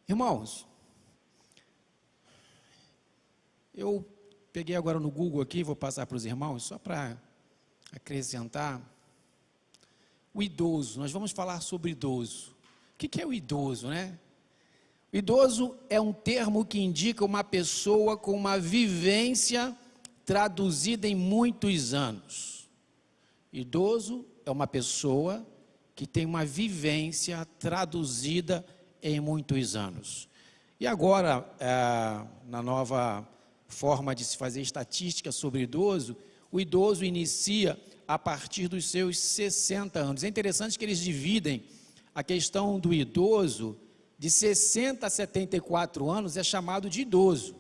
Irmãos, eu peguei agora no Google aqui, vou passar para os irmãos, só para acrescentar. O idoso, nós vamos falar sobre idoso. O que é o idoso, né? O idoso é um termo que indica uma pessoa com uma vivência traduzida em muitos anos. Idoso é uma pessoa que tem uma vivência traduzida em muitos anos. E agora, na nova forma de se fazer estatística sobre idoso, o idoso inicia a partir dos seus 60 anos. É interessante que eles dividem a questão do idoso de 60 a 74 anos, é chamado de idoso.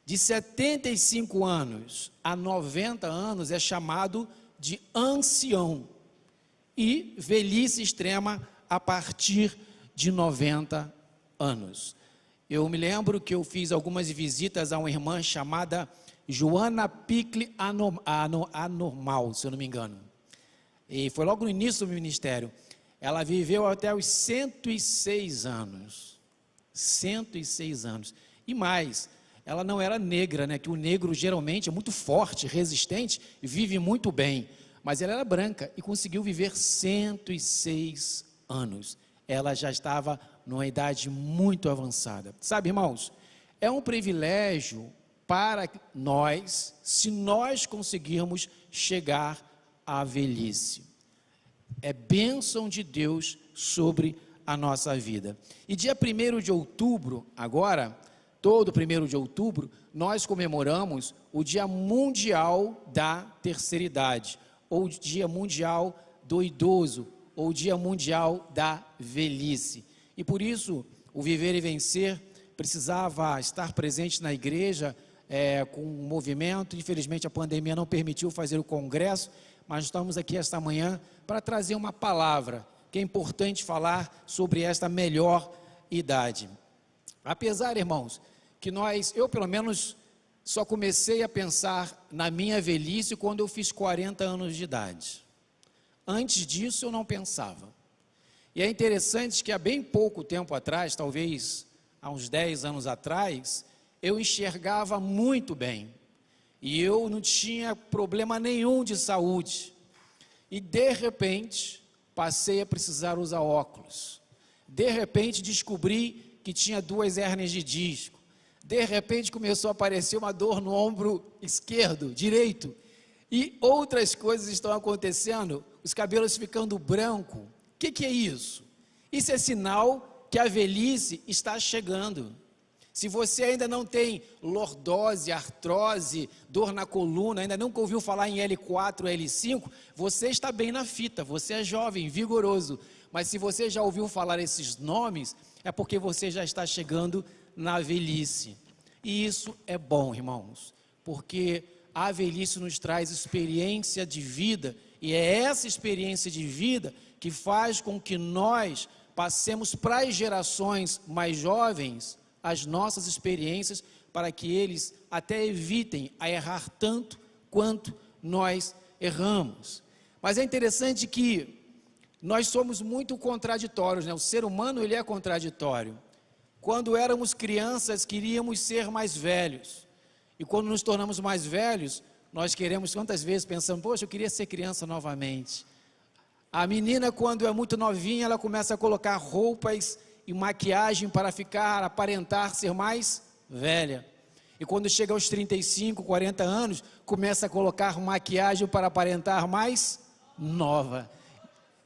De 75 anos a 90 anos é chamado de ancião. E velhice extrema a partir de 90 anos. Eu me lembro que eu fiz algumas visitas a uma irmã chamada Joana Picle Anormal, se eu não me engano. E foi logo no início do ministério. Ela viveu até os 106 anos. 106 anos. E mais, ela não era negra, né? Que o negro geralmente é muito forte, resistente e vive muito bem. Mas ela era branca e conseguiu viver 106 anos. Ela já estava numa idade muito avançada. Sabe, irmãos, é um privilégio para nós, se nós conseguirmos chegar à velhice. É bênção de Deus sobre a nossa vida. E dia 1º de outubro, agora, todo 1º de outubro, nós comemoramos o Dia Mundial da Terceira Idade, ou Dia Mundial do Idoso, ou Dia Mundial da Velhice. E por isso, o Viver e Vencer precisava estar presente na igreja, com um movimento. Infelizmente a pandemia não permitiu fazer o congresso, mas estamos aqui esta manhã para trazer uma palavra, que é importante falar sobre esta melhor idade. Apesar, irmãos, que eu pelo menos só comecei a pensar na minha velhice quando eu fiz 40 anos de idade. Antes disso eu não pensava. E é interessante que há bem pouco tempo atrás, talvez há uns 10 anos atrás, eu enxergava muito bem. E eu não tinha problema nenhum de saúde. E de repente, passei a precisar usar óculos. De repente, descobri que tinha 2 hérnias de disco. De repente, começou a aparecer uma dor no ombro direito. E outras coisas estão acontecendo, os cabelos ficando branco. O que é isso? Isso é sinal que a velhice está chegando. Se você ainda não tem lordose, artrose, dor na coluna, ainda nunca ouviu falar em L4, L5, você está bem na fita, você é jovem, vigoroso. Mas se você já ouviu falar esses nomes, é porque você já está chegando na velhice. E isso é bom, irmãos, porque a velhice nos traz experiência de vida, e é essa experiência de vida que faz com que nós passemos para as gerações mais jovens as nossas experiências, para que eles até evitem a errar tanto quanto nós erramos. Mas é interessante que nós somos muito contraditórios, né? O ser humano, ele é contraditório. Quando éramos crianças, queríamos ser mais velhos. E quando nos tornamos mais velhos, nós queremos, quantas vezes pensamos, poxa, eu queria ser criança novamente. A menina, quando é muito novinha, ela começa a colocar roupas e maquiagem para aparentar ser mais velha. E quando chega aos 35, 40 anos, começa a colocar maquiagem para aparentar mais nova.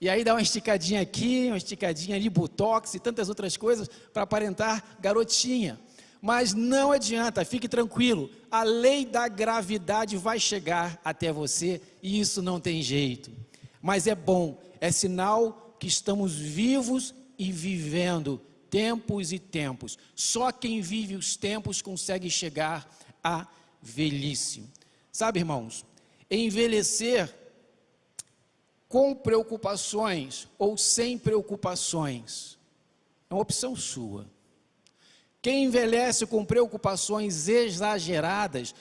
E aí dá uma esticadinha aqui, uma esticadinha ali, botox e tantas outras coisas para aparentar garotinha. Mas não adianta, fique tranquilo, a lei da gravidade vai chegar até você e isso não tem jeito. Mas é bom, é sinal que estamos vivos e vivendo tempos e tempos. Só quem vive os tempos consegue chegar à velhice. Sabe, irmãos, envelhecer com preocupações ou sem preocupações é uma opção sua. Quem envelhece com preocupações exageradas,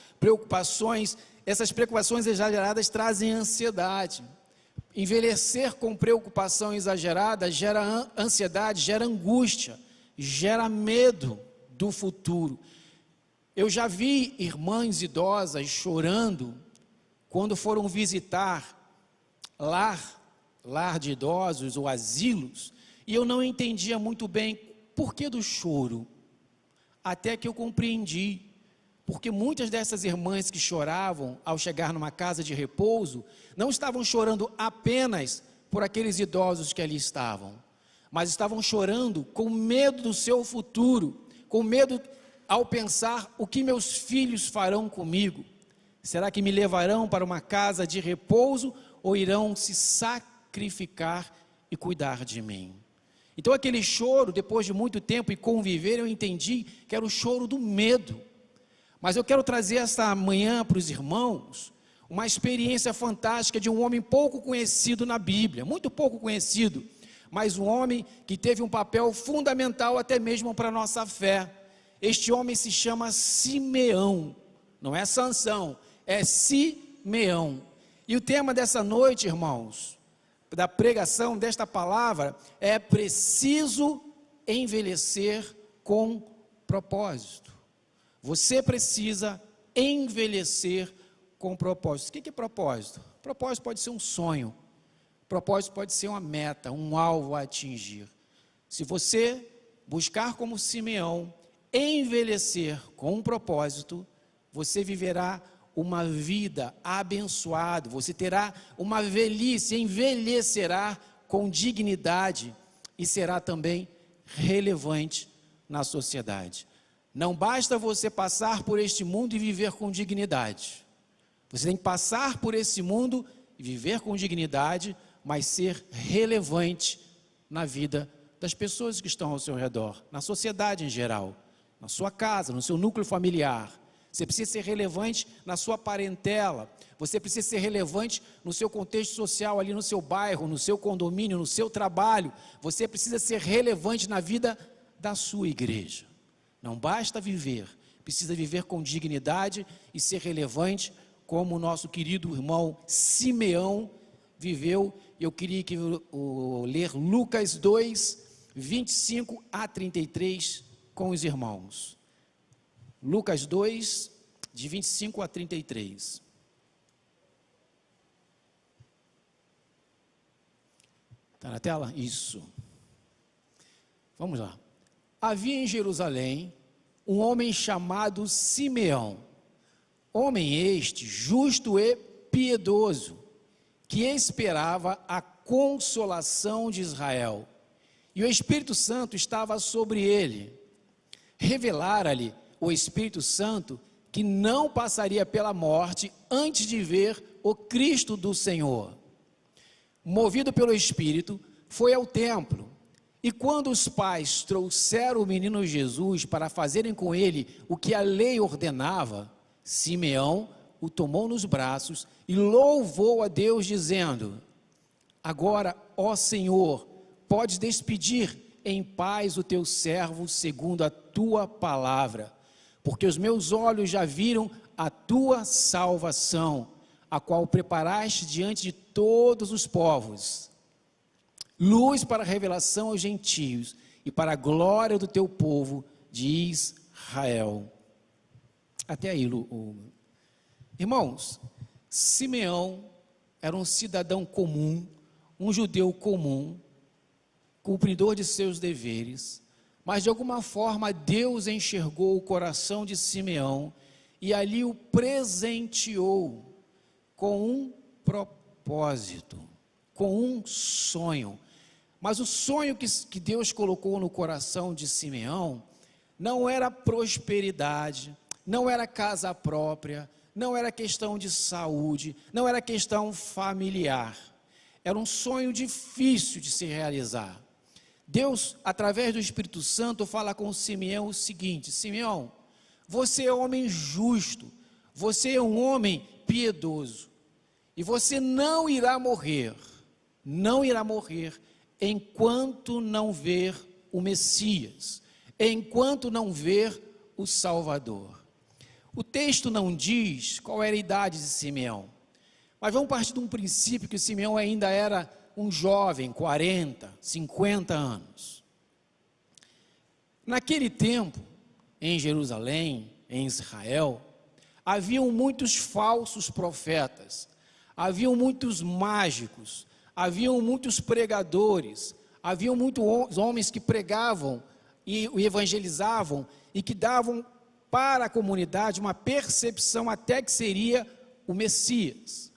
essas preocupações exageradas trazem ansiedade. Envelhecer com preocupação exagerada gera ansiedade, gera angústia, gera medo do futuro. Eu já vi irmãs idosas chorando quando foram visitar lar de idosos ou asilos, e eu não entendia muito bem por que do choro, até que eu compreendi, porque muitas dessas irmãs que choravam ao chegar numa casa de repouso, não estavam chorando apenas por aqueles idosos que ali estavam, mas estavam chorando com medo do seu futuro, com medo ao pensar: o que meus filhos farão comigo? Será que me levarão para uma casa de repouso ou irão se sacrificar e cuidar de mim? Então aquele choro, depois de muito tempo e conviver, eu entendi que era o choro do medo. Mas eu quero trazer esta manhã para os irmãos uma experiência fantástica de um homem pouco conhecido na Bíblia, muito pouco conhecido, mas um homem que teve um papel fundamental até mesmo para a nossa fé. Este homem se chama Simeão, não é Sansão, é Simeão. E o tema dessa noite, irmãos, da pregação desta palavra, é preciso envelhecer com propósito. Você precisa envelhecer com propósito. O que é propósito? Propósito pode ser um sonho, propósito pode ser uma meta, um alvo a atingir. Se você buscar como Simeão, envelhecer com um propósito, você viverá uma vida abençoada, você terá uma velhice, envelhecerá com dignidade e será também relevante na sociedade. Não basta você passar por este mundo e viver com dignidade. Você tem que passar por esse mundo e viver com dignidade, mas ser relevante na vida das pessoas que estão ao seu redor, na sociedade em geral, na sua casa, no seu núcleo familiar. Você precisa ser relevante na sua parentela, você precisa ser relevante no seu contexto social, ali no seu bairro, no seu condomínio, no seu trabalho. Você precisa ser relevante na vida da sua igreja. Não basta viver, precisa viver com dignidade e ser relevante, como o nosso querido irmão Simeão viveu. Eu queria ler Lucas 2, 25 a 33 com os irmãos. Lucas 2, de 25 a 33. Está na tela? Isso. Vamos lá. Havia em Jerusalém um homem chamado Simeão, homem este, justo e piedoso, que esperava a consolação de Israel, e o Espírito Santo estava sobre ele. Revelara-lhe o Espírito Santo que não passaria pela morte antes de ver o Cristo do Senhor. Movido pelo Espírito, foi ao templo, e quando os pais trouxeram o menino Jesus para fazerem com ele o que a lei ordenava, Simeão o tomou nos braços e louvou a Deus, dizendo: agora, ó Senhor, podes despedir em paz o teu servo segundo a tua palavra, porque os meus olhos já viram a tua salvação, a qual preparaste diante de todos os povos, luz para a revelação aos gentios e para a glória do teu povo de Israel. Até aí, irmãos, Simeão era um cidadão comum, um judeu comum, cumpridor de seus deveres, mas de alguma forma Deus enxergou o coração de Simeão e ali o presenteou com um propósito, com um sonho. Mas o sonho que Deus colocou no coração de Simeão não era prosperidade, não era casa própria, não era questão de saúde, não era questão familiar. Era um sonho difícil de se realizar. Deus, através do Espírito Santo, fala com Simeão o seguinte: Simeão, você é um homem justo, você é um homem piedoso, e você não irá morrer enquanto não ver o Messias, enquanto não ver o Salvador. O texto não diz qual era a idade de Simeão, mas vamos partir de um princípio que Simeão ainda era um jovem, 40, 50 anos. Naquele tempo, em Jerusalém, em Israel, haviam muitos falsos profetas, haviam muitos mágicos, haviam muitos pregadores, haviam muitos homens que pregavam e evangelizavam e que davam para a comunidade uma percepção até que seria o Messias.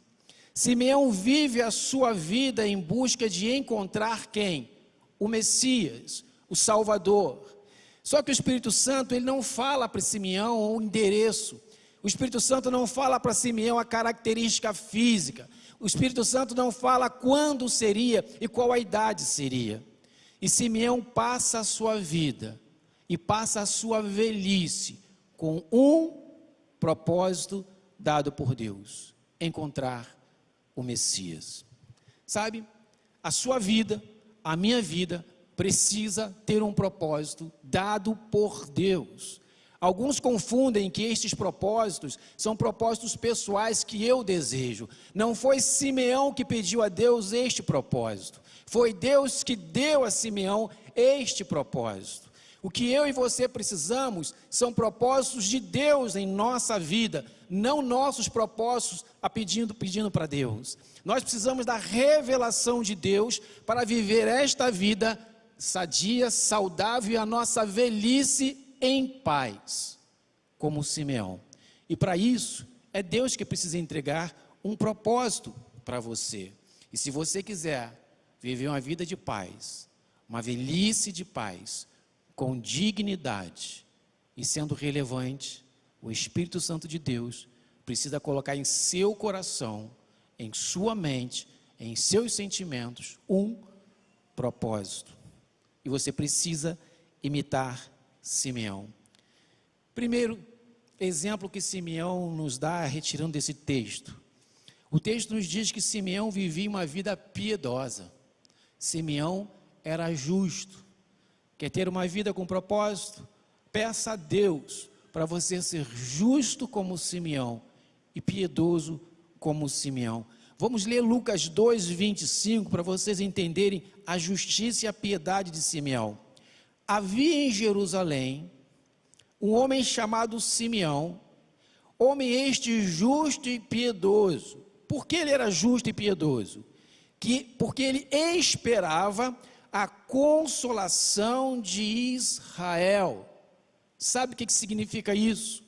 Simeão vive a sua vida em busca de encontrar quem? O Messias, o Salvador. Só que o Espírito Santo, ele não fala para Simeão o endereço. O Espírito Santo não fala para Simeão a característica física. O Espírito Santo não fala quando seria e qual a idade seria. E Simeão passa a sua vida e passa a sua velhice com um propósito dado por Deus: encontrar o Messias. Sabe, a sua vida, a minha vida, precisa ter um propósito dado por Deus. Alguns confundem que estes propósitos são propósitos pessoais que eu desejo. Não foi Simeão que pediu a Deus este propósito. Foi Deus que deu a Simeão este propósito. O que eu e você precisamos são propósitos de Deus em nossa vida, não nossos propósitos pedindo para Deus. Nós precisamos da revelação de Deus para viver esta vida sadia, saudável e a nossa velhice em paz, como Simeão. E para isso, é Deus que precisa entregar um propósito para você. E se você quiser viver uma vida de paz, uma velhice de paz, com dignidade e sendo relevante, o Espírito Santo de Deus precisa colocar em seu coração, em sua mente, em seus sentimentos, um propósito. E você precisa imitar Simeão. Primeiro exemplo que Simeão nos dá, retirando desse texto. O texto nos diz que Simeão vivia uma vida piedosa. Simeão era justo. Quer ter uma vida com propósito? Peça a Deus para você ser justo como Simeão e piedoso como Simeão. Vamos ler Lucas 2:25 para vocês entenderem a justiça e a piedade de Simeão. Havia em Jerusalém um homem chamado Simeão, homem este justo e piedoso. Por que ele era justo e piedoso? Porque ele esperava a consolação de Israel. Sabe o que significa isso?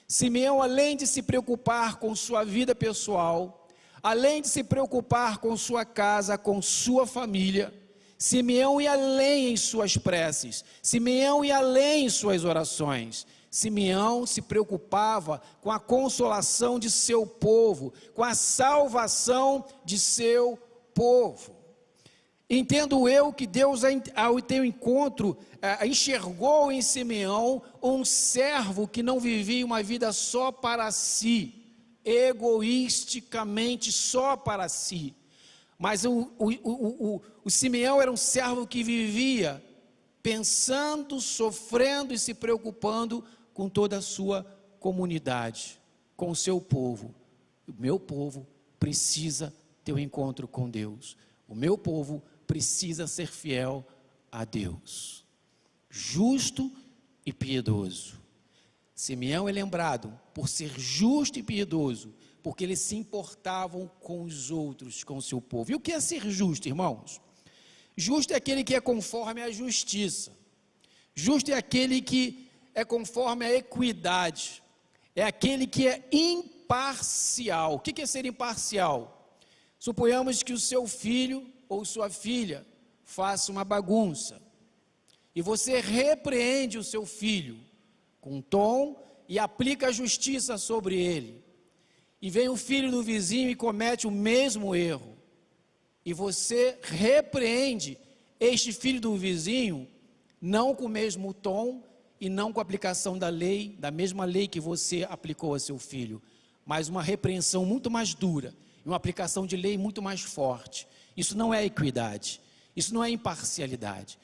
Simeão, além de se preocupar com sua vida pessoal, além de se preocupar com sua casa, com sua família, Simeão ia além em suas preces, Simeão ia além em suas orações. Simeão se preocupava com a consolação de seu povo, com a salvação de seu povo. Entendo eu que Deus, ao teu encontro, enxergou em Simeão um servo que não vivia uma vida só para si, egoisticamente só para si. Mas o Simeão era um servo que vivia pensando, sofrendo e se preocupando com toda a sua comunidade, com o seu povo. O meu povo precisa ter um encontro com Deus. O meu povo precisa ser fiel a Deus. Justo e piedoso. Simeão é lembrado por ser justo e piedoso, porque eles se importavam com os outros, com o seu povo. E o que é ser justo, irmãos? Justo é aquele que é conforme a justiça. Justo é aquele que é conforme a equidade. É aquele que é imparcial. O que é ser imparcial? Suponhamos que o seu filho ou sua filha faça uma bagunça. E você repreende o seu filho com tom e aplica a justiça sobre ele. E vem o filho do vizinho e comete o mesmo erro. E você repreende este filho do vizinho, não com o mesmo tom e não com a aplicação da lei, da mesma lei que você aplicou a seu filho, mas uma repreensão muito mais dura, e uma aplicação de lei muito mais forte. Isso não é equidade, isso não é imparcialidade.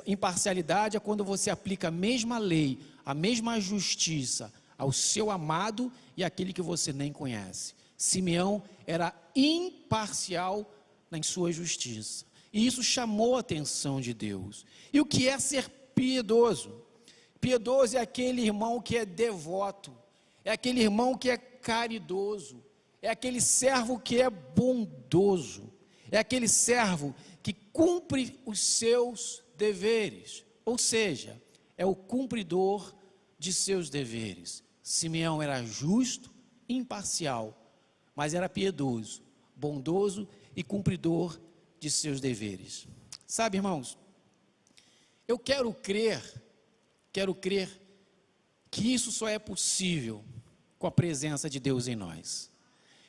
Imparcialidade é quando você aplica a mesma lei, a mesma justiça ao seu amado e àquele que você nem conhece. Simeão era imparcial em sua justiça, e isso chamou a atenção de Deus. E o que é ser piedoso. Piedoso é aquele irmão que é devoto, é aquele irmão que é caridoso, é aquele servo que é bondoso, é aquele servo que cumpre os seus deveres, ou seja, é o cumpridor de seus deveres. Simeão era justo, imparcial, mas era piedoso, bondoso e cumpridor de seus deveres. Sabe, irmãos, eu quero crer que isso só é possível com a presença de Deus em nós.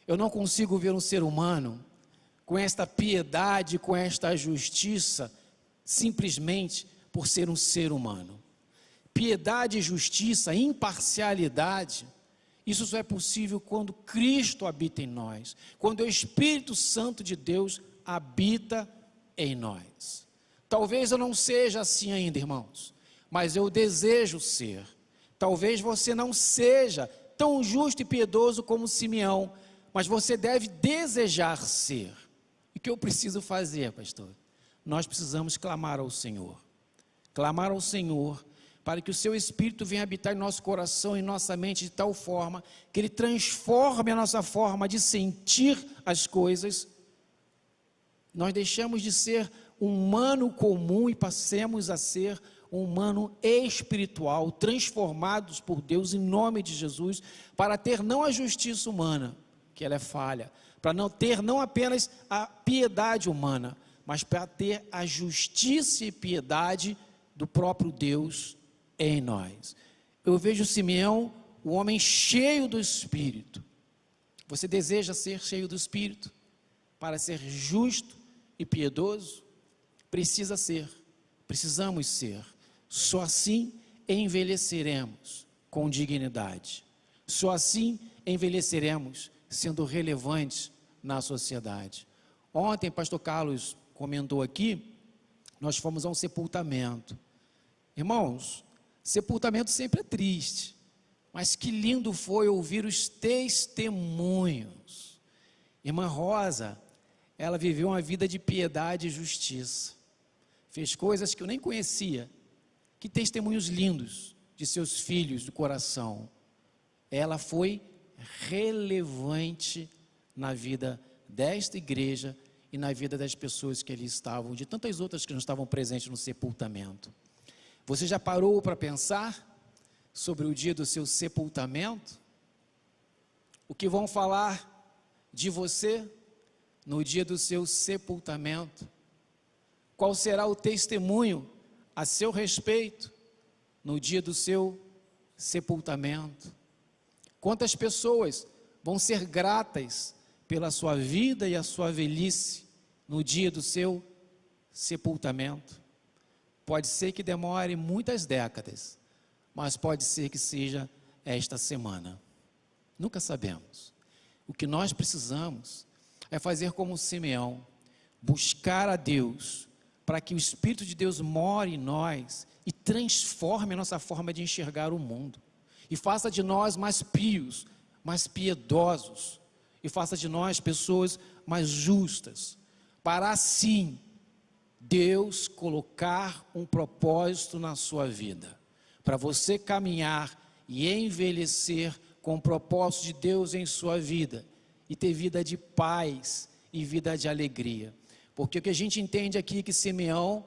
Eu não consigo ver um ser humano com esta piedade, com esta justiça, simplesmente por ser um ser humano. Piedade, justiça, imparcialidade, isso só é possível quando Cristo habita em nós, quando o Espírito Santo de Deus habita em nós. Talvez eu não seja assim ainda, irmãos, mas eu desejo ser. Talvez você não seja tão justo e piedoso como Simeão, mas você deve desejar ser. E o que eu preciso fazer, pastor? Nós precisamos clamar ao Senhor. Clamar ao Senhor para que o seu Espírito venha habitar em nosso coração e em nossa mente de tal forma que Ele transforme a nossa forma de sentir as coisas. Nós deixamos de ser um humano comum e passemos a ser um humano espiritual, transformados por Deus em nome de Jesus, para ter não a justiça humana, que ela é falha, para não ter não apenas a piedade humana, mas para ter a justiça e piedade do próprio Deus em nós. Eu vejo Simeão, o homem cheio do Espírito. Você deseja ser cheio do Espírito? Para ser justo e piedoso? Precisamos ser. Só assim envelheceremos com dignidade. Só assim envelheceremos sendo relevantes na sociedade. Ontem, pastor Carlos comentou aqui, nós fomos a um sepultamento. Irmãos, sepultamento sempre é triste, mas que lindo foi ouvir os testemunhos. Irmã Rosa, ela viveu uma vida de piedade e justiça, fez coisas que eu nem conhecia. Que testemunhos lindos de seus filhos do coração. Ela foi relevante na vida desta igreja e na vida das pessoas que ali estavam, de tantas outras que não estavam presentes no sepultamento. Você já parou para pensar sobre o dia do seu sepultamento? O que vão falar de você no dia do seu sepultamento? Qual será o testemunho a seu respeito no dia do seu sepultamento? Quantas pessoas vão ser gratas pela sua vida e a sua velhice no dia do seu sepultamento? Pode ser que demore muitas décadas, mas pode ser que seja esta semana. Nunca sabemos. O que nós precisamos é fazer como Simeão, buscar a Deus, para que o Espírito de Deus more em nós e transforme a nossa forma de enxergar o mundo, e faça de nós mais pios, mais piedosos, e faça de nós pessoas mais justas, para assim Deus colocar um propósito na sua vida, para você caminhar e envelhecer com o propósito de Deus em sua vida, e ter vida de paz e vida de alegria. Porque o que a gente entende aqui é que Simeão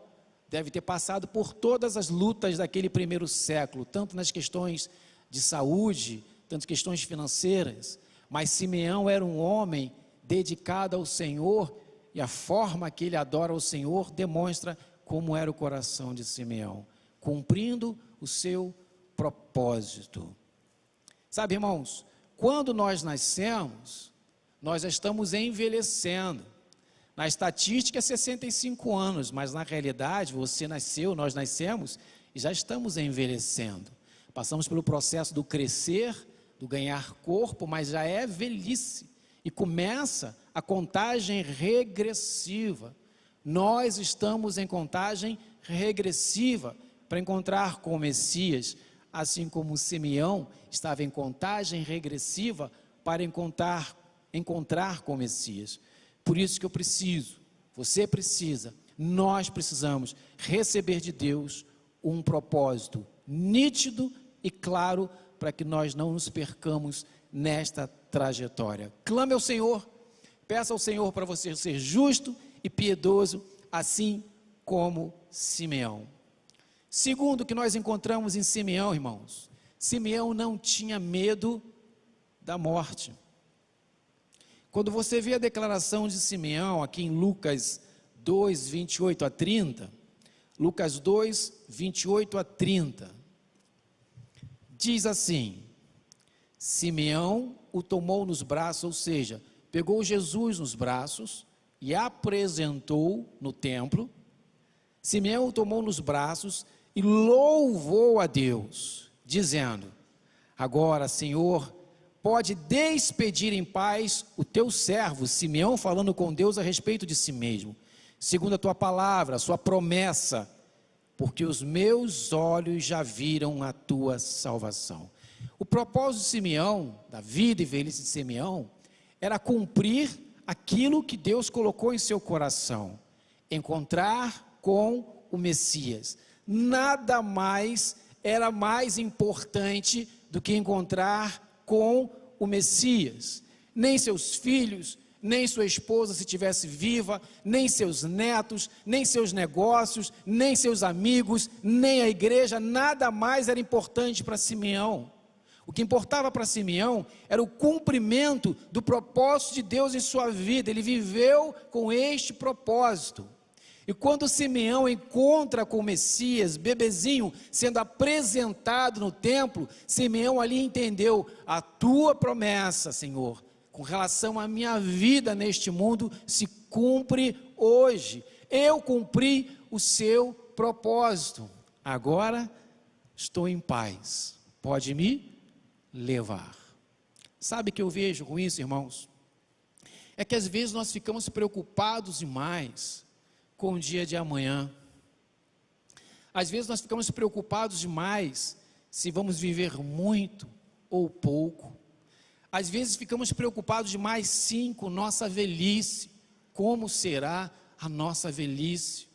deve ter passado por todas as lutas daquele primeiro século, tanto nas questões de saúde, tanto questões financeiras, mas Simeão era um homem dedicado ao Senhor, e a forma que ele adora o Senhor demonstra como era o coração de Simeão, cumprindo o seu propósito. Sabe, irmãos, quando nós nascemos, nós já estamos envelhecendo. Na estatística é 65 anos, mas na realidade você nasceu, nós nascemos e já estamos envelhecendo. Passamos pelo processo do crescer, do ganhar corpo, mas já é velhice. E começa a contagem regressiva. Nós estamos em contagem regressiva para encontrar com o Messias, assim como Simeão estava em contagem regressiva para encontrar com o Messias. Por isso que eu preciso, você precisa, nós precisamos receber de Deus um propósito nítido e claro para que nós não nos percamos nesta trajetória. Clame ao Senhor, peça ao Senhor para você ser justo e piedoso, assim como Simeão. Segundo que nós encontramos em Simeão, irmãos, Simeão não tinha medo da morte. Quando você vê a declaração de Simeão aqui em Lucas 2, 28 a 30, Lucas 2, 28 a 30, diz assim: Simeão o tomou nos braços, ou seja, pegou Jesus nos braços e apresentou no templo. Simeão o tomou nos braços e louvou a Deus, dizendo: agora, Senhor, pode despedir em paz o teu servo. Simeão falando com Deus a respeito de si mesmo, segundo a tua palavra, a sua promessa, porque os meus olhos já viram a tua salvação. O propósito de Simeão, da vida e velhice de Simeão, era cumprir aquilo que Deus colocou em seu coração, encontrar com o Messias. Nada mais era mais importante do que encontrar com o Messias. Nem seus filhos, nem sua esposa se tivesse viva, nem seus netos, nem seus negócios, nem seus amigos, nem a igreja, nada mais era importante para Simeão. O que importava para Simeão era o cumprimento do propósito de Deus em sua vida. Ele viveu com este propósito. E quando Simeão encontra com o Messias, bebezinho, sendo apresentado no templo, Simeão ali entendeu: a tua promessa, Senhor, com relação à minha vida neste mundo, se cumpre hoje. Eu cumpri o seu propósito. Agora estou em paz. Pode me levar. Sabe o que eu vejo com isso, irmãos? É que às vezes nós ficamos preocupados demais com o dia de amanhã. Às vezes nós ficamos preocupados demais se vamos viver muito ou pouco. Às vezes ficamos preocupados demais, sim, com nossa velhice. Como será a nossa velhice?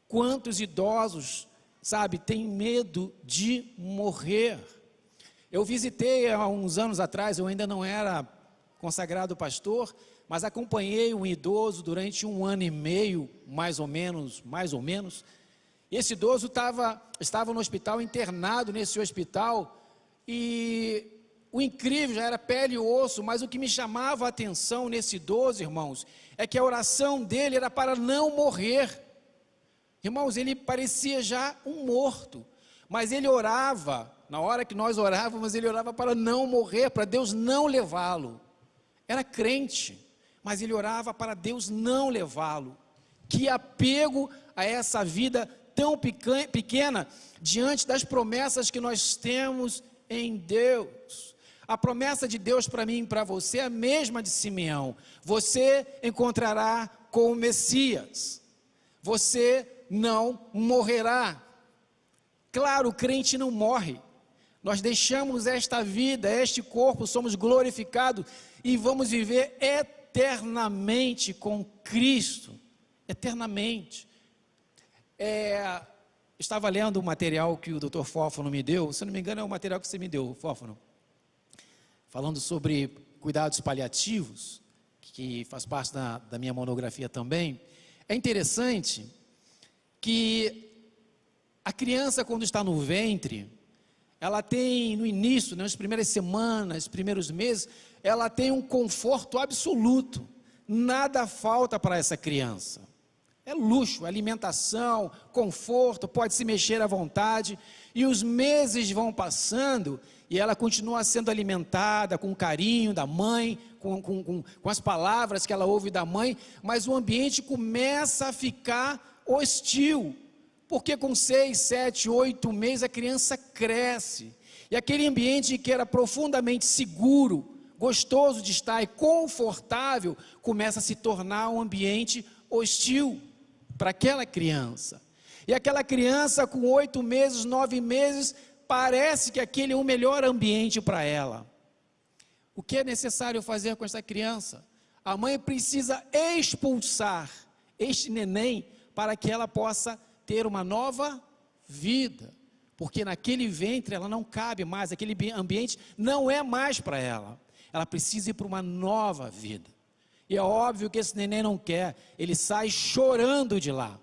Quantos idosos, sabe, têm medo de morrer? Eu visitei há uns anos atrás, eu ainda não era consagrado pastor, mas acompanhei um idoso durante 1 ano e meio, mais ou menos. Esse idoso estava no hospital, internado nesse hospital, e o incrível já era pele e osso, mas o que me chamava a atenção nesse idoso, irmãos, é que a oração dele era para não morrer. Irmãos, ele parecia já um morto, mas ele orava, na hora que nós orávamos, ele orava para não morrer, para Deus não levá-lo. Era crente, mas ele orava para Deus não levá-lo. Que apego a essa vida tão pequena, diante das promessas que nós temos em Deus. A promessa de Deus para mim e para você é a mesma de Simeão: você encontrará com o Messias, você não morrerá. Claro, o crente não morre, nós deixamos esta vida, este corpo, somos glorificados e vamos viver eternamente com Cristo, eternamente. Estava lendo o material que o Dr. Fófano me deu, se não me engano é o material que você me deu, Fófano, falando sobre cuidados paliativos, que faz parte da minha monografia também. É interessante que a criança, quando está no ventre, ela tem no início, nas primeiras semanas, primeiros meses, ela tem um conforto absoluto, nada falta para essa criança, é luxo, alimentação, conforto, pode se mexer à vontade, e os meses vão passando, e ela continua sendo alimentada com o carinho da mãe, com as palavras que ela ouve da mãe, mas o ambiente começa a ficar hostil, porque com 6, 7, 8 meses a criança cresce, e aquele ambiente que era profundamente seguro, gostoso de estar e confortável, começa a se tornar um ambiente hostil para aquela criança. E aquela criança com 8 meses, 9 meses, parece que aquele é o melhor ambiente para ela. O que é necessário fazer com essa criança? A mãe precisa expulsar este neném para que ela possa ter uma nova vida, porque naquele ventre ela não cabe mais, aquele ambiente não é mais para ela. Ela precisa ir para uma nova vida. E é óbvio que esse neném não quer, ele sai chorando de lá.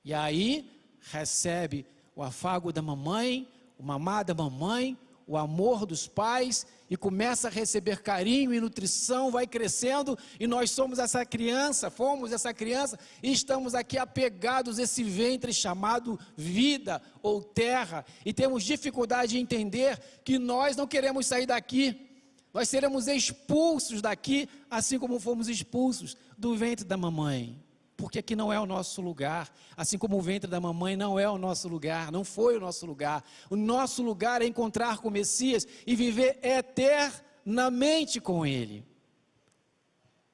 E aí recebe o afago da mamãe, o mamar da mamãe, o amor dos pais, e começa a receber carinho e nutrição, vai crescendo, e nós somos essa criança, fomos essa criança, e estamos aqui apegados a esse ventre chamado vida ou terra, e temos dificuldade de entender que nós não queremos sair daqui, nós seremos expulsos daqui, assim como fomos expulsos do ventre da mamãe, porque aqui não é o nosso lugar, assim como o ventre da mamãe não é o nosso lugar, não foi o nosso lugar é encontrar com o Messias e viver eternamente com Ele.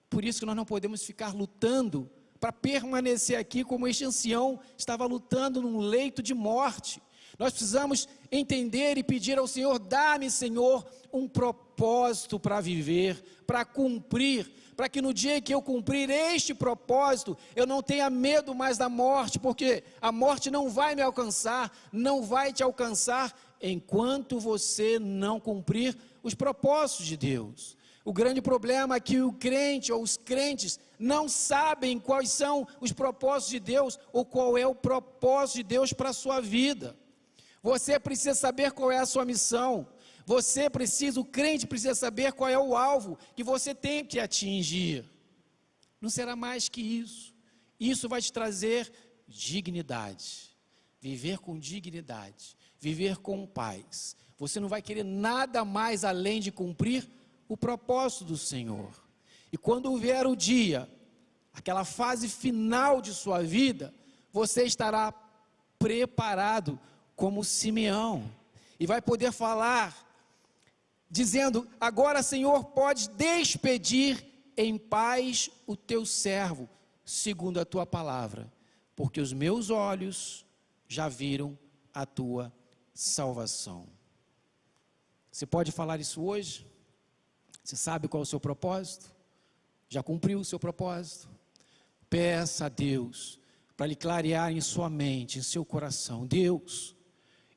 Por isso que nós não podemos ficar lutando para permanecer aqui como este ancião estava lutando num leito de morte. Nós precisamos entender e pedir ao Senhor: dá-me, Senhor, um propósito para viver, para cumprir, para que no dia que eu cumprir este propósito, eu não tenha medo mais da morte, porque a morte não vai me alcançar, não vai te alcançar, enquanto você não cumprir os propósitos de Deus. O grande problema é que o crente ou os crentes não sabem quais são os propósitos de Deus, ou qual é o propósito de Deus para a sua vida. Você precisa saber qual é a sua missão. O crente precisa saber qual é o alvo que você tem que atingir. Não será mais que isso. Isso vai te trazer dignidade. Viver com dignidade. Viver com paz. Você não vai querer nada mais além de cumprir o propósito do Senhor. E quando vier o dia, aquela fase final de sua vida, você estará preparado como Simeão. E vai poder falar, dizendo: agora, Senhor, pode despedir em paz o teu servo, segundo a tua palavra, porque os meus olhos já viram a tua salvação. Você pode falar isso hoje? Você sabe qual é o seu propósito? Já cumpriu o seu propósito? Peça a Deus para lhe clarear em sua mente, em seu coração: Deus,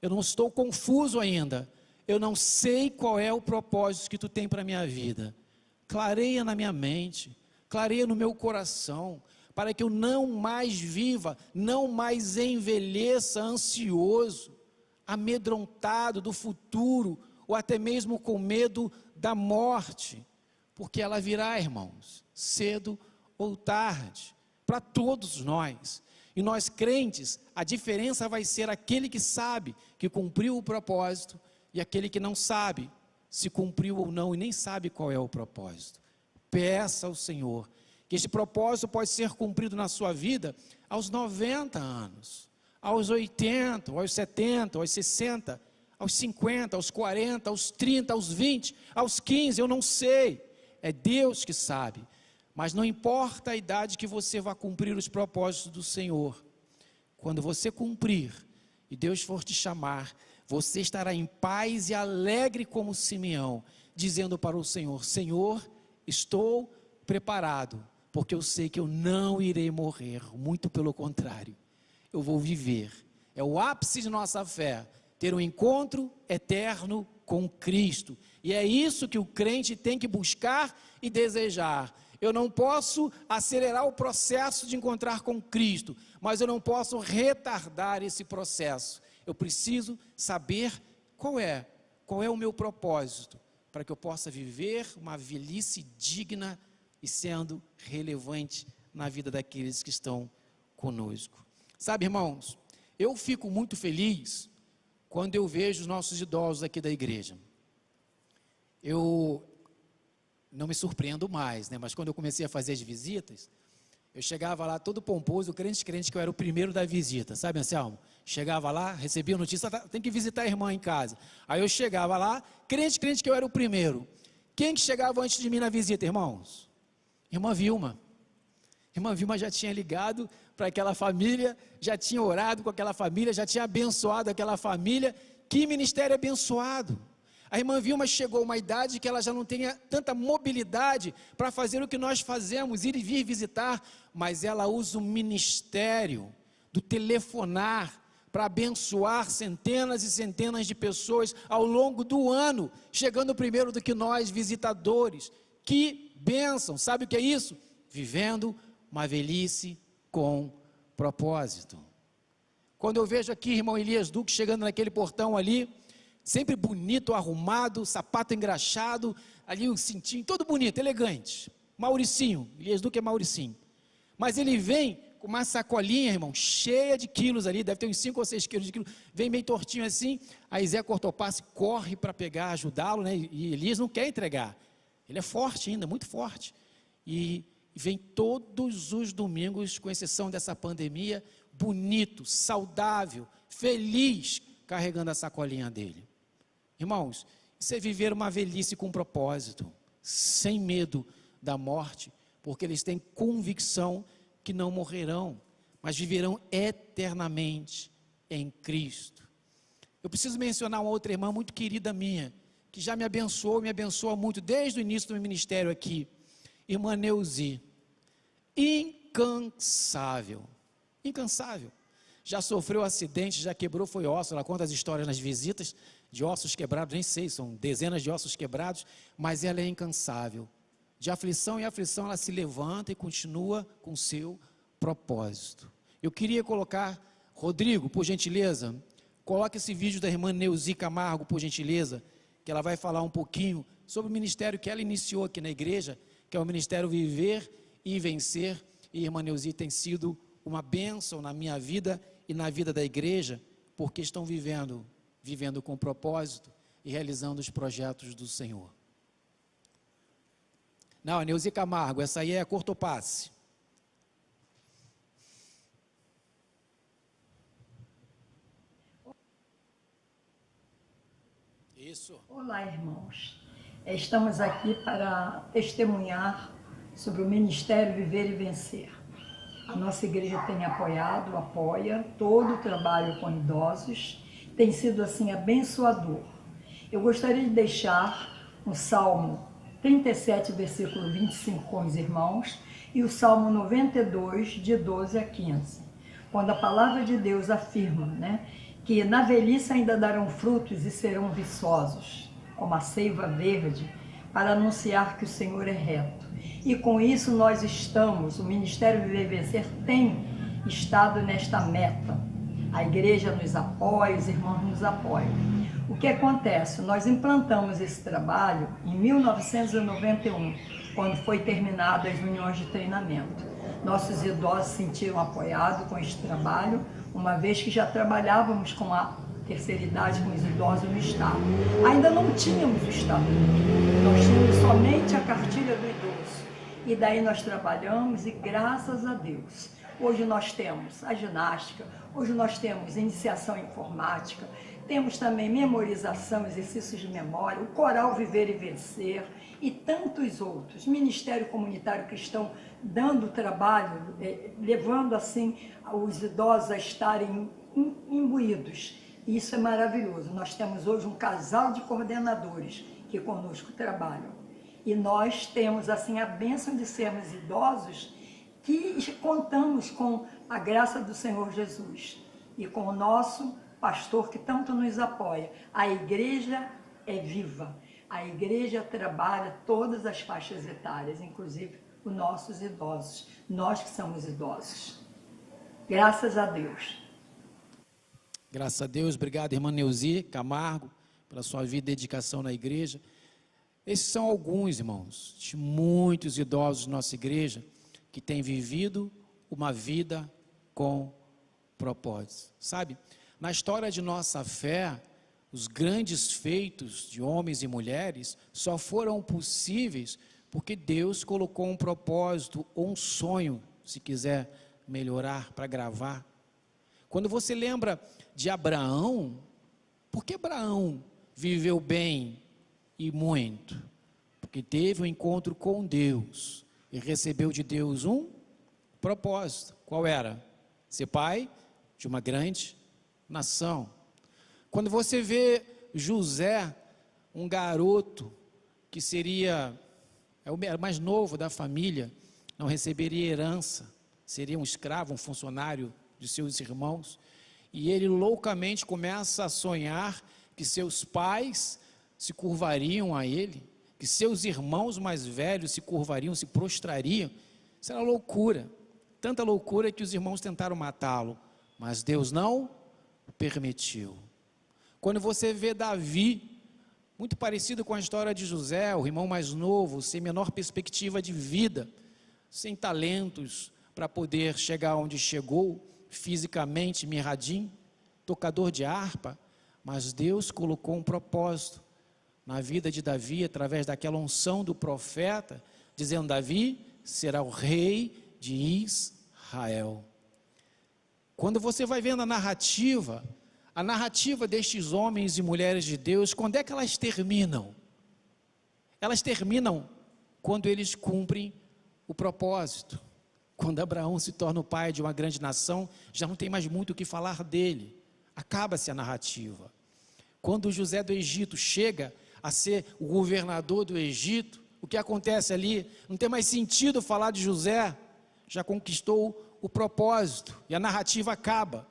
eu não estou confuso ainda, eu não sei qual é o propósito que tu tem para a minha vida. Clareia na minha mente, clareia no meu coração, para que eu não mais viva, não mais envelheça ansioso, amedrontado do futuro, ou até mesmo com medo da morte, porque ela virá, irmãos, cedo ou tarde, para todos nós. E nós crentes, a diferença vai ser aquele que sabe que cumpriu o propósito e aquele que não sabe se cumpriu ou não e nem sabe qual é o propósito. Peça ao Senhor que este propósito pode ser cumprido na sua vida aos 90 anos, aos 80, aos 70, aos 60, aos 50, aos 40, aos 30, aos 20, aos 15, eu não sei, é Deus que sabe. Mas não importa a idade que você vai cumprir os propósitos do Senhor, quando você cumprir e Deus for te chamar, você estará em paz e alegre como Simeão, dizendo para o Senhor: Senhor, estou preparado, porque eu sei que eu não irei morrer, muito pelo contrário, eu vou viver. É o ápice de nossa fé, ter um encontro eterno com Cristo, e é isso que o crente tem que buscar e desejar. Eu não posso acelerar o processo de encontrar com Cristo, mas eu não posso retardar esse processo. Eu preciso saber qual é o meu propósito, para que eu possa viver uma velhice digna e sendo relevante na vida daqueles que estão conosco. Sabe, irmãos, eu fico muito feliz quando eu vejo os nossos idosos aqui da igreja. Eu não me surpreendo mais, né? Mas quando eu comecei a fazer as visitas, eu chegava lá todo pomposo, crente que eu era o primeiro da visita, sabe, Anselmo? Chegava lá, recebia a notícia: tem que visitar a irmã em casa. Aí eu chegava lá, crente que eu era o primeiro. Quem que chegava antes de mim na visita, irmãos? Irmã Vilma. Irmã Vilma já tinha ligado para aquela família, já tinha orado com aquela família, já tinha abençoado aquela família. Que ministério abençoado! A irmã Vilma chegou a uma idade que ela já não tem tanta mobilidade para fazer o que nós fazemos, ir e vir visitar, mas ela usa o ministério do telefonar para abençoar centenas e centenas de pessoas ao longo do ano, chegando primeiro do que nós, visitadores. Que bênção! Sabe o que é isso? Vivendo uma velhice com propósito. Quando eu vejo aqui irmão Elias Duque chegando naquele portão ali, sempre bonito, arrumado, sapato engraxado, ali um cintinho, todo bonito, elegante. Mauricinho, Elias Duque é Mauricinho. Mas ele vem com uma sacolinha, irmão, cheia de quilos ali, deve ter uns 5 ou 6 quilos de quilos, vem meio tortinho assim, aí Zé Cortopasse corre para pegar, ajudá-lo, né? E Elias não quer entregar. Ele é forte ainda, muito forte. E vem todos os domingos, com exceção dessa pandemia, bonito, saudável, feliz, carregando a sacolinha dele. Irmãos, isso é viver uma velhice com propósito, sem medo da morte, porque eles têm convicção que não morrerão, mas viverão eternamente em Cristo. Eu preciso mencionar uma outra irmã muito querida minha, que já me abençoa muito desde o início do meu ministério aqui, irmã Neuzi, incansável, já sofreu acidente, já quebrou, foi osso, ela conta as histórias nas visitas, de ossos quebrados, nem sei, são dezenas de ossos quebrados, mas ela é incansável, de aflição em aflição ela se levanta e continua com o seu propósito. Eu queria colocar, Rodrigo, por gentileza, coloque esse vídeo da irmã Neuzi Camargo, por gentileza, que ela vai falar um pouquinho sobre o ministério que ela iniciou aqui na igreja, que é o Ministério Viver e Vencer, e a irmã Neuzi tem sido uma bênção na minha vida e na vida da igreja, porque estão vivendo com propósito e realizando os projetos do Senhor. Não, a Neuzi Camargo, essa aí é a Cortopasse. Isso. Olá, irmãos. Estamos aqui para testemunhar sobre o Ministério Viver e Vencer. A nossa igreja tem apoia todo o trabalho com idosos, tem sido assim abençoador. Eu gostaria de deixar o Salmo 37, versículo 25 com os irmãos e o Salmo 92, de 12 a 15, quando a palavra de Deus afirma, que na velhice ainda darão frutos e serão viçosos, como a seiva verde, para anunciar que o Senhor é reto. E com isso nós estamos, o Ministério Viver e Vencer tem estado nesta meta. A igreja nos apoia, os irmãos nos apoiam. O que acontece? Nós implantamos esse trabalho em 1991, quando foi terminado as reuniões de treinamento. Nossos idosos se sentiram apoiados com este trabalho, uma vez que já trabalhávamos com a terceira idade, com os idosos no estado. Ainda não tínhamos o estatuto, nós tínhamos somente a cartilha do idoso. E daí nós trabalhamos e graças a Deus, hoje nós temos a ginástica, hoje nós temos iniciação informática, temos também memorização, exercícios de memória, o Coral Viver e Vencer e tantos outros. Ministério Comunitário Cristão dando trabalho, levando assim os idosos a estarem imbuídos. Isso é maravilhoso. Nós temos hoje um casal de coordenadores que conosco trabalham. E nós temos assim a bênção de sermos idosos que contamos com a graça do Senhor Jesus e com o nosso pastor que tanto nos apoia. A igreja é viva, a igreja trabalha todas as faixas etárias, inclusive os nossos idosos, nós que somos idosos. Graças a Deus. Graças a Deus, obrigado irmã Neuzi Camargo, pela sua vida e dedicação na igreja. Esses são alguns, irmãos, de muitos idosos da nossa igreja, que têm vivido uma vida com propósito. Sabe, na história de nossa fé, os grandes feitos de homens e mulheres só foram possíveis porque Deus colocou um propósito ou um sonho, se quiser melhorar, para gravar. Quando você lembra de Abraão, por que Abraão viveu bem e muito? Porque teve um encontro com Deus e recebeu de Deus um propósito. Qual era? Ser pai de uma grande nação. Quando você vê José, um garoto que seria o mais novo da família, não receberia herança, seria um escravo, um funcionário de seus irmãos, e ele loucamente começa a sonhar que seus pais se curvariam a ele, que seus irmãos mais velhos se curvariam, se prostrariam. Isso era loucura, tanta loucura que os irmãos tentaram matá-lo, mas Deus não permitiu. Quando você vê Davi, muito parecido com a história de José, o irmão mais novo, sem menor perspectiva de vida, sem talentos para poder chegar onde chegou, fisicamente mirradinho, tocador de harpa, mas Deus colocou um propósito na vida de Davi, através daquela unção do profeta, dizendo: Davi será o rei de Israel. Quando você vai vendo a narrativa destes homens e mulheres de Deus, quando é que elas terminam? Elas terminam quando eles cumprem o propósito. Quando Abraão se torna o pai de uma grande nação, já não tem mais muito o que falar dele, acaba-se a narrativa. Quando José do Egito chega a ser o governador do Egito, o que acontece ali? Não tem mais sentido falar de José, já conquistou o propósito, e a narrativa acaba.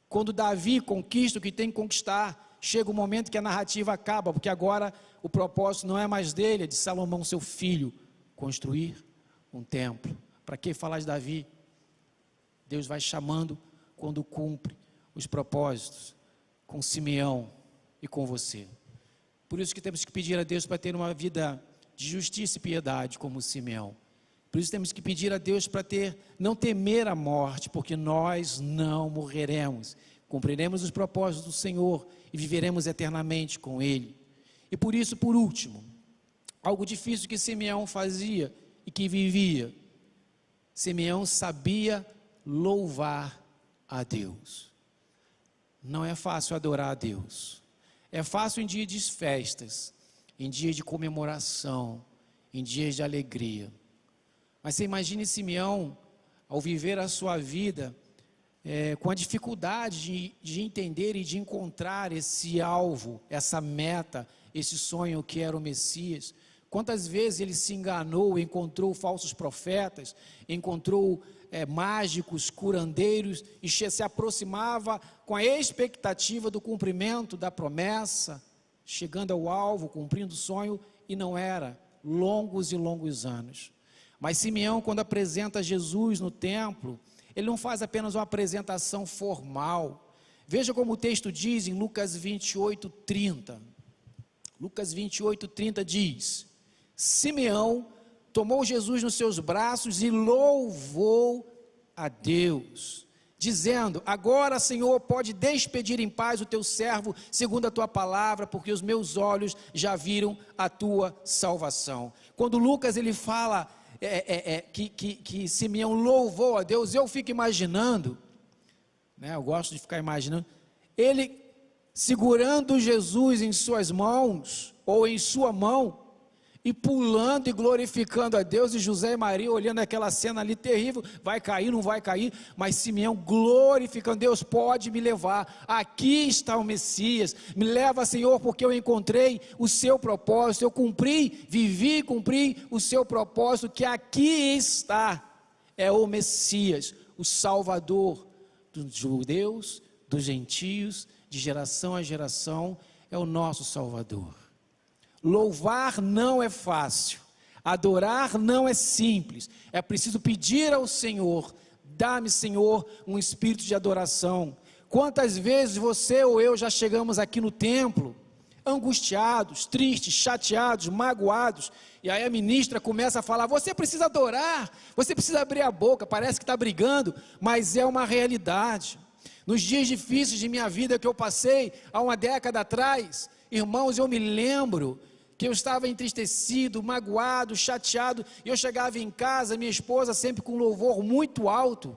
Quando Davi conquista o que tem que conquistar, chega o momento que a narrativa acaba, porque agora o propósito não é mais dele, é de Salomão, seu filho, construir um templo. Para que falar de Davi? Deus vai chamando quando cumpre os propósitos, com Simeão e com você. Por isso que temos que pedir a Deus para ter uma vida de justiça e piedade como Simeão. Por isso temos que pedir a Deus para não temer a morte, porque nós não morreremos, cumpriremos os propósitos do Senhor e viveremos eternamente com Ele. E por isso, por último, algo difícil que Simeão fazia e que vivia, Simeão sabia louvar a Deus. Não é fácil adorar a Deus, é fácil em dias de festas, em dias de comemoração, em dias de alegria. Mas você imagine Simeão, ao viver a sua vida, com a dificuldade de entender e de encontrar esse alvo, essa meta, esse sonho que era o Messias. Quantas vezes ele se enganou, encontrou falsos profetas, encontrou mágicos, curandeiros, e se aproximava com a expectativa do cumprimento da promessa, chegando ao alvo, cumprindo o sonho, e não era, longos e longos anos. Mas Simeão, quando apresenta Jesus no templo, ele não faz apenas uma apresentação formal. Veja como o texto diz em Lucas 28:30. Lucas 28:30 diz: Simeão tomou Jesus nos seus braços e louvou a Deus, dizendo: agora, Senhor, pode despedir em paz o teu servo, segundo a tua palavra, porque os meus olhos já viram a tua salvação. Quando Lucas ele fala que Simeão louvou a Deus, eu fico imaginando, eu gosto de ficar imaginando, ele segurando Jesus em suas mãos, ou em sua mão, e pulando e glorificando a Deus, e José e Maria olhando aquela cena ali terrível, vai cair, não vai cair, mas Simeão glorificando, Deus pode me levar, aqui está o Messias, me leva, Senhor, porque eu encontrei o seu propósito, eu vivi e cumpri o seu propósito, que aqui está, é o Messias, o Salvador dos judeus, dos gentios, de geração a geração, é o nosso Salvador. Louvar não é fácil, adorar não é simples, é preciso pedir ao Senhor, dá-me, Senhor, um espírito de adoração. Quantas vezes você ou eu já chegamos aqui no templo, angustiados, tristes, chateados, magoados, e aí a ministra começa a falar, você precisa adorar, você precisa abrir a boca, parece que está brigando, mas é uma realidade. Nos dias difíceis de minha vida que eu passei, há uma década atrás, irmãos, eu me lembro que eu estava entristecido, magoado, chateado, e eu chegava em casa, minha esposa sempre com um louvor muito alto,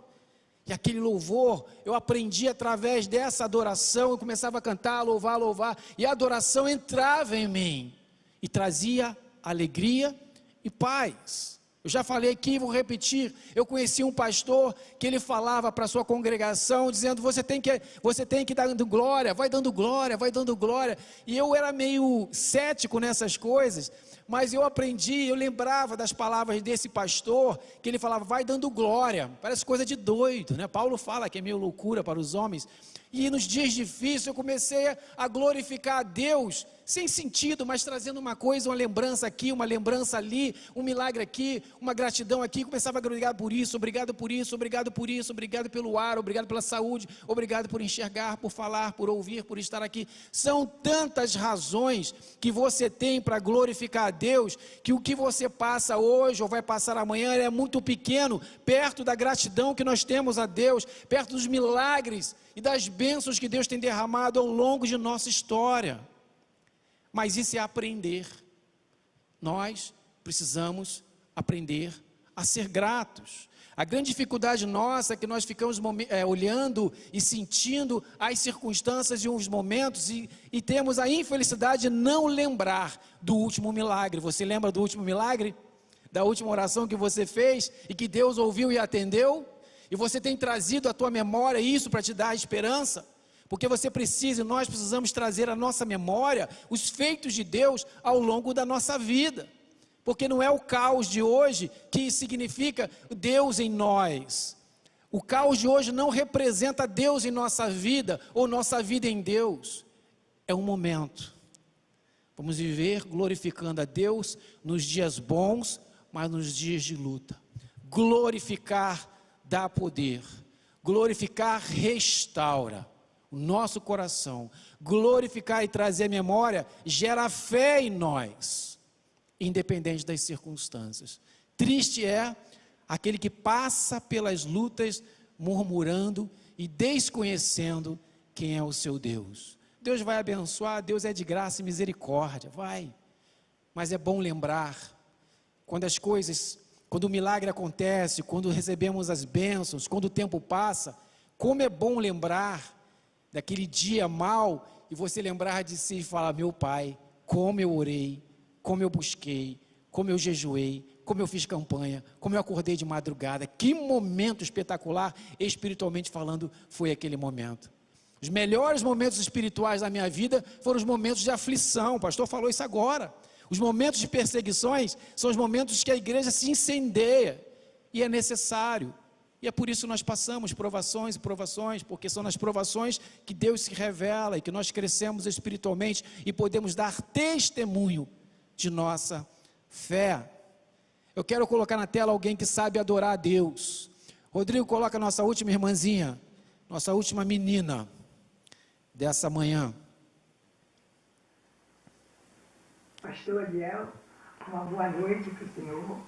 e aquele louvor, eu aprendi através dessa adoração, eu começava a cantar, louvar, e a adoração entrava em mim, e trazia alegria e paz. Eu já falei aqui, vou repetir. Eu conheci um pastor que ele falava para a sua congregação, dizendo: você tem que dar dando glória, vai dando glória, vai dando glória. E eu era meio cético nessas coisas, mas eu aprendi, eu lembrava das palavras desse pastor, que ele falava: vai dando glória. Parece coisa de doido, né? Paulo fala que é meio loucura para os homens. E nos dias difíceis eu comecei a glorificar a Deus, sem sentido, mas trazendo uma coisa, uma lembrança aqui, uma lembrança ali, um milagre aqui, uma gratidão aqui. Começava a obrigado por isso, obrigado por isso, obrigado por isso, obrigado pelo ar, obrigado pela saúde, obrigado por enxergar, por falar, por ouvir, por estar aqui. São tantas razões que você tem para glorificar a Deus, que o que você passa hoje ou vai passar amanhã é muito pequeno, perto da gratidão que nós temos a Deus, perto dos milagres e das bênçãos que Deus tem derramado ao longo de nossa história. Mas isso é aprender. Nós precisamos aprender a ser gratos. A grande dificuldade nossa é que nós ficamos olhando e sentindo as circunstâncias e os momentos e temos a infelicidade de não lembrar do último milagre. Você lembra do último milagre? Da última oração que você fez e que Deus ouviu e atendeu? E você tem trazido à tua memória isso para te dar esperança? Porque você precisa e nós precisamos trazer à nossa memória os feitos de Deus ao longo da nossa vida. Porque não é o caos de hoje que significa Deus em nós. O caos de hoje não representa Deus em nossa vida ou nossa vida em Deus. É um momento. Vamos viver glorificando a Deus nos dias bons, mas nos dias de luta. Glorificar dá poder, glorificar restaura o nosso coração, glorificar e trazer memória gera fé em nós, independente das circunstâncias. Triste é aquele que passa pelas lutas murmurando e desconhecendo quem é o seu Deus. Deus vai abençoar, Deus é de graça e misericórdia, vai, mas é bom lembrar, quando o milagre acontece, quando recebemos as bênçãos, quando o tempo passa, como é bom lembrar daquele dia mau, e você lembrar de si e falar: meu Pai, como eu orei, como eu busquei, como eu jejuei, como eu fiz campanha, como eu acordei de madrugada, que momento espetacular, espiritualmente falando, foi aquele momento. Os melhores momentos espirituais da minha vida foram os momentos de aflição, o pastor falou isso agora. Os momentos de perseguições são os momentos que a igreja se incendeia, e é necessário, e é por isso que nós passamos provações e provações, porque são nas provações que Deus se revela, e que nós crescemos espiritualmente, e podemos dar testemunho de nossa fé. Eu quero colocar na tela alguém que sabe adorar a Deus. Rodrigo, coloca a nossa última irmãzinha, nossa última menina, dessa manhã. Pastor Adiel, uma boa noite para o senhor.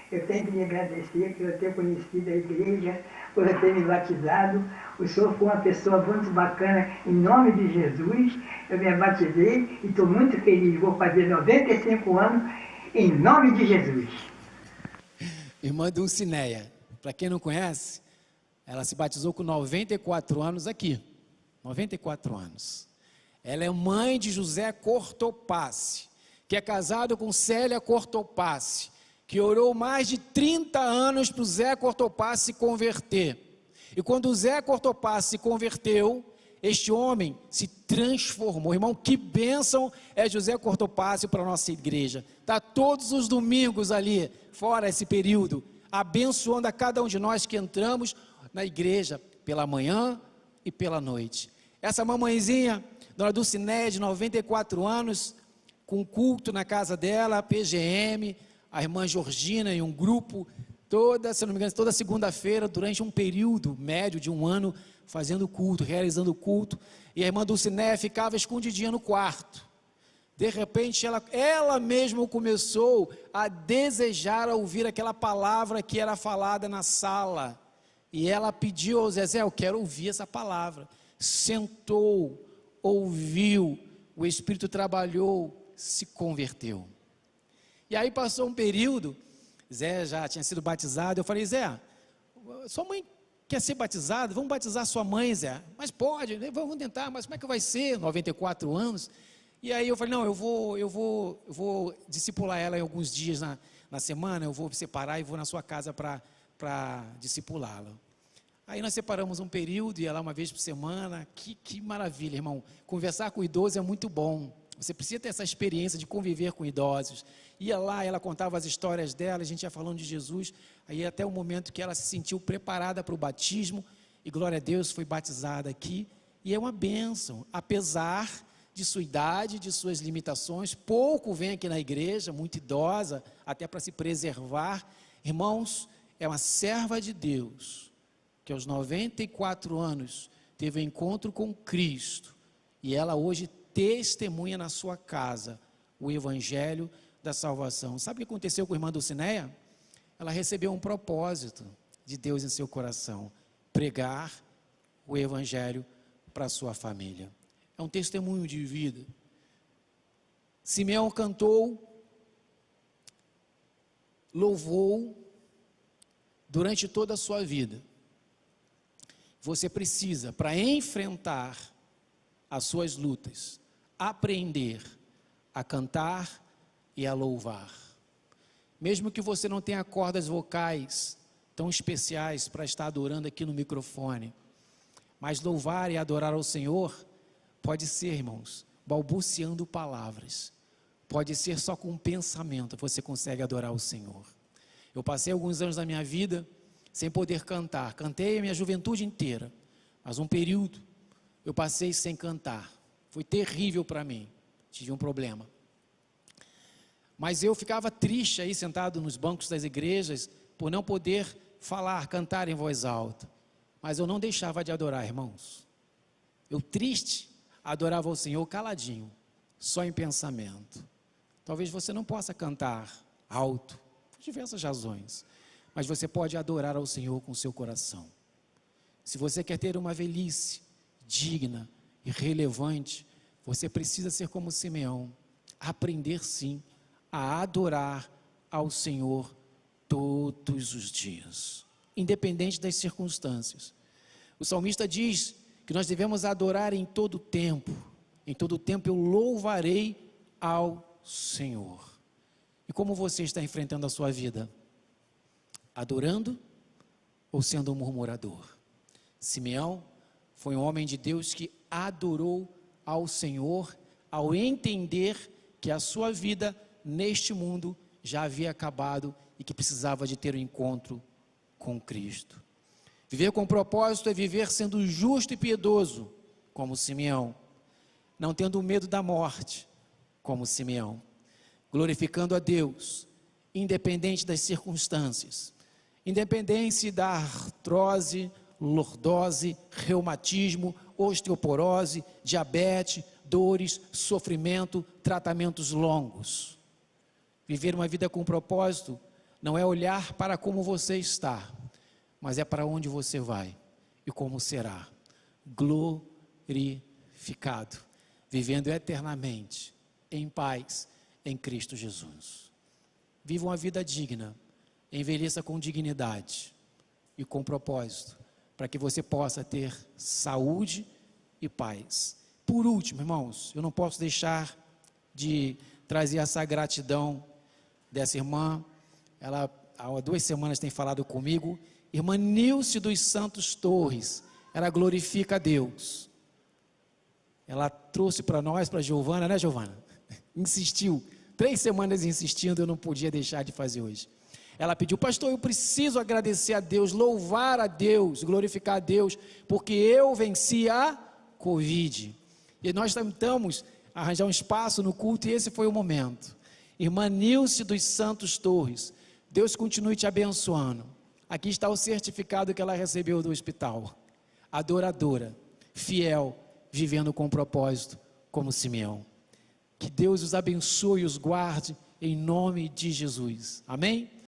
Eu tenho que lhe agradecer por eu ter conhecido a igreja, por eu ter me batizado. O senhor foi uma pessoa muito bacana, em nome de Jesus. Eu me batizei e estou muito feliz. Vou fazer 95 anos, em nome de Jesus. Irmã Dulcineia, para quem não conhece, ela se batizou com 94 anos aqui. 94 anos. Ela é mãe de José Cortopassi, que é casado com Célia Cortopassi, que orou mais de 30 anos para o Zé Cortopassi se converter. E quando o Zé Cortopassi se converteu, este homem se transformou. Irmão, que bênção é José Cortopassi para a nossa igreja. Está todos os domingos ali, fora esse período, abençoando a cada um de nós que entramos na igreja, pela manhã e pela noite. Essa mamãezinha, dona Dulcineia, de 94 anos, com culto na casa dela, a PGM, a irmã Georgina e um grupo, se não me engano, toda segunda-feira, durante um período médio de um ano, fazendo culto, realizando culto, e a irmã Dulcineia ficava escondidinha no quarto. De repente, ela mesma começou a desejar ouvir aquela palavra que era falada na sala, e ela pediu ao Zezé: eu quero ouvir essa palavra. Sentou, ouviu, o Espírito trabalhou, se converteu. E aí passou um período, Zé já tinha sido batizado, eu falei: Zé, sua mãe quer ser batizada? Vamos batizar sua mãe, Zé. Mas pode, né? Vamos tentar, mas como é que vai ser? 94 anos. E aí eu falei: não, eu vou discipular ela em alguns dias na semana eu vou separar e vou na sua casa para discipulá-la. Aí nós separamos um período, ia lá uma vez por semana. Que maravilha, irmão. Conversar com o idoso é muito bom. Você precisa ter essa experiência de conviver com idosos. Ia lá, ela contava as histórias dela, a gente ia falando de Jesus. Aí até o momento que ela se sentiu preparada para o batismo. E glória a Deus, foi batizada aqui. E é uma bênção, apesar de sua idade, de suas limitações. Pouco vem aqui na igreja, muito idosa, até para se preservar. Irmãos, é uma serva de Deus, que aos 94 anos teve um encontro com Cristo, e ela hoje testemunha na sua casa o evangelho da salvação. Sabe o que aconteceu com a irmã Dulcineia? Ela recebeu um propósito de Deus em seu coração: pregar o evangelho para a sua família. É um testemunho de vida. Simeão cantou, louvou durante toda a sua vida. Você precisa, para enfrentar as suas lutas, aprender a cantar e a louvar. Mesmo que você não tenha cordas vocais tão especiais para estar adorando aqui no microfone, mas louvar e adorar ao Senhor pode ser, irmãos, balbuciando palavras. Pode ser só com um pensamento você consegue adorar o Senhor. Eu passei alguns anos da minha vida sem poder cantar. Cantei a minha juventude inteira, mas um período eu passei sem cantar. Foi terrível para mim. Tive um problema. Mas eu ficava triste aí sentado nos bancos das igrejas por não poder falar, cantar em voz alta. Mas eu não deixava de adorar, irmãos. Eu triste, adorava o Senhor caladinho, só em pensamento. Talvez você não possa cantar alto, por diversas razões, mas você pode adorar ao Senhor com o seu coração. Se você quer ter uma velhice digna e relevante, você precisa ser como Simeão, aprender sim a adorar ao Senhor todos os dias, independente das circunstâncias. O salmista diz que nós devemos adorar em todo tempo eu louvarei ao Senhor. E como você está enfrentando a sua vida? Adorando ou sendo um murmurador? Simeão foi um homem de Deus que adorou ao Senhor ao entender que a sua vida neste mundo já havia acabado e que precisava de ter um encontro com Cristo. Viver com propósito é viver sendo justo e piedoso, como Simeão, não tendo medo da morte, como Simeão, glorificando a Deus, independente das circunstâncias, independente da artrose, lordose, reumatismo, osteoporose, diabetes, dores, sofrimento, tratamentos longos. Viver uma vida com propósito não é olhar para como você está, mas é para onde você vai e como será. Glorificado, vivendo eternamente em paz em Cristo Jesus. Viva uma vida digna, envelheça com dignidade e com propósito, para que você possa ter saúde e paz. Por último, irmãos, eu não posso deixar de trazer essa gratidão dessa irmã. Ela há 2 semanas tem falado comigo, irmã Nilce dos Santos Torres. Ela glorifica a Deus. Ela trouxe para nós, para a Giovana, né, Giovana? Insistiu, 3 semanas insistindo, eu não podia deixar de fazer hoje. Ela pediu: pastor, eu preciso agradecer a Deus, louvar a Deus, glorificar a Deus, porque eu venci a Covid. E nós tentamos arranjar um espaço no culto e esse foi o momento. Irmã Nilce dos Santos Torres, Deus continue te abençoando. Aqui está o certificado que ela recebeu do hospital. Adoradora, fiel, vivendo com propósito, como Simeão. Que Deus os abençoe e os guarde, em nome de Jesus. Amém?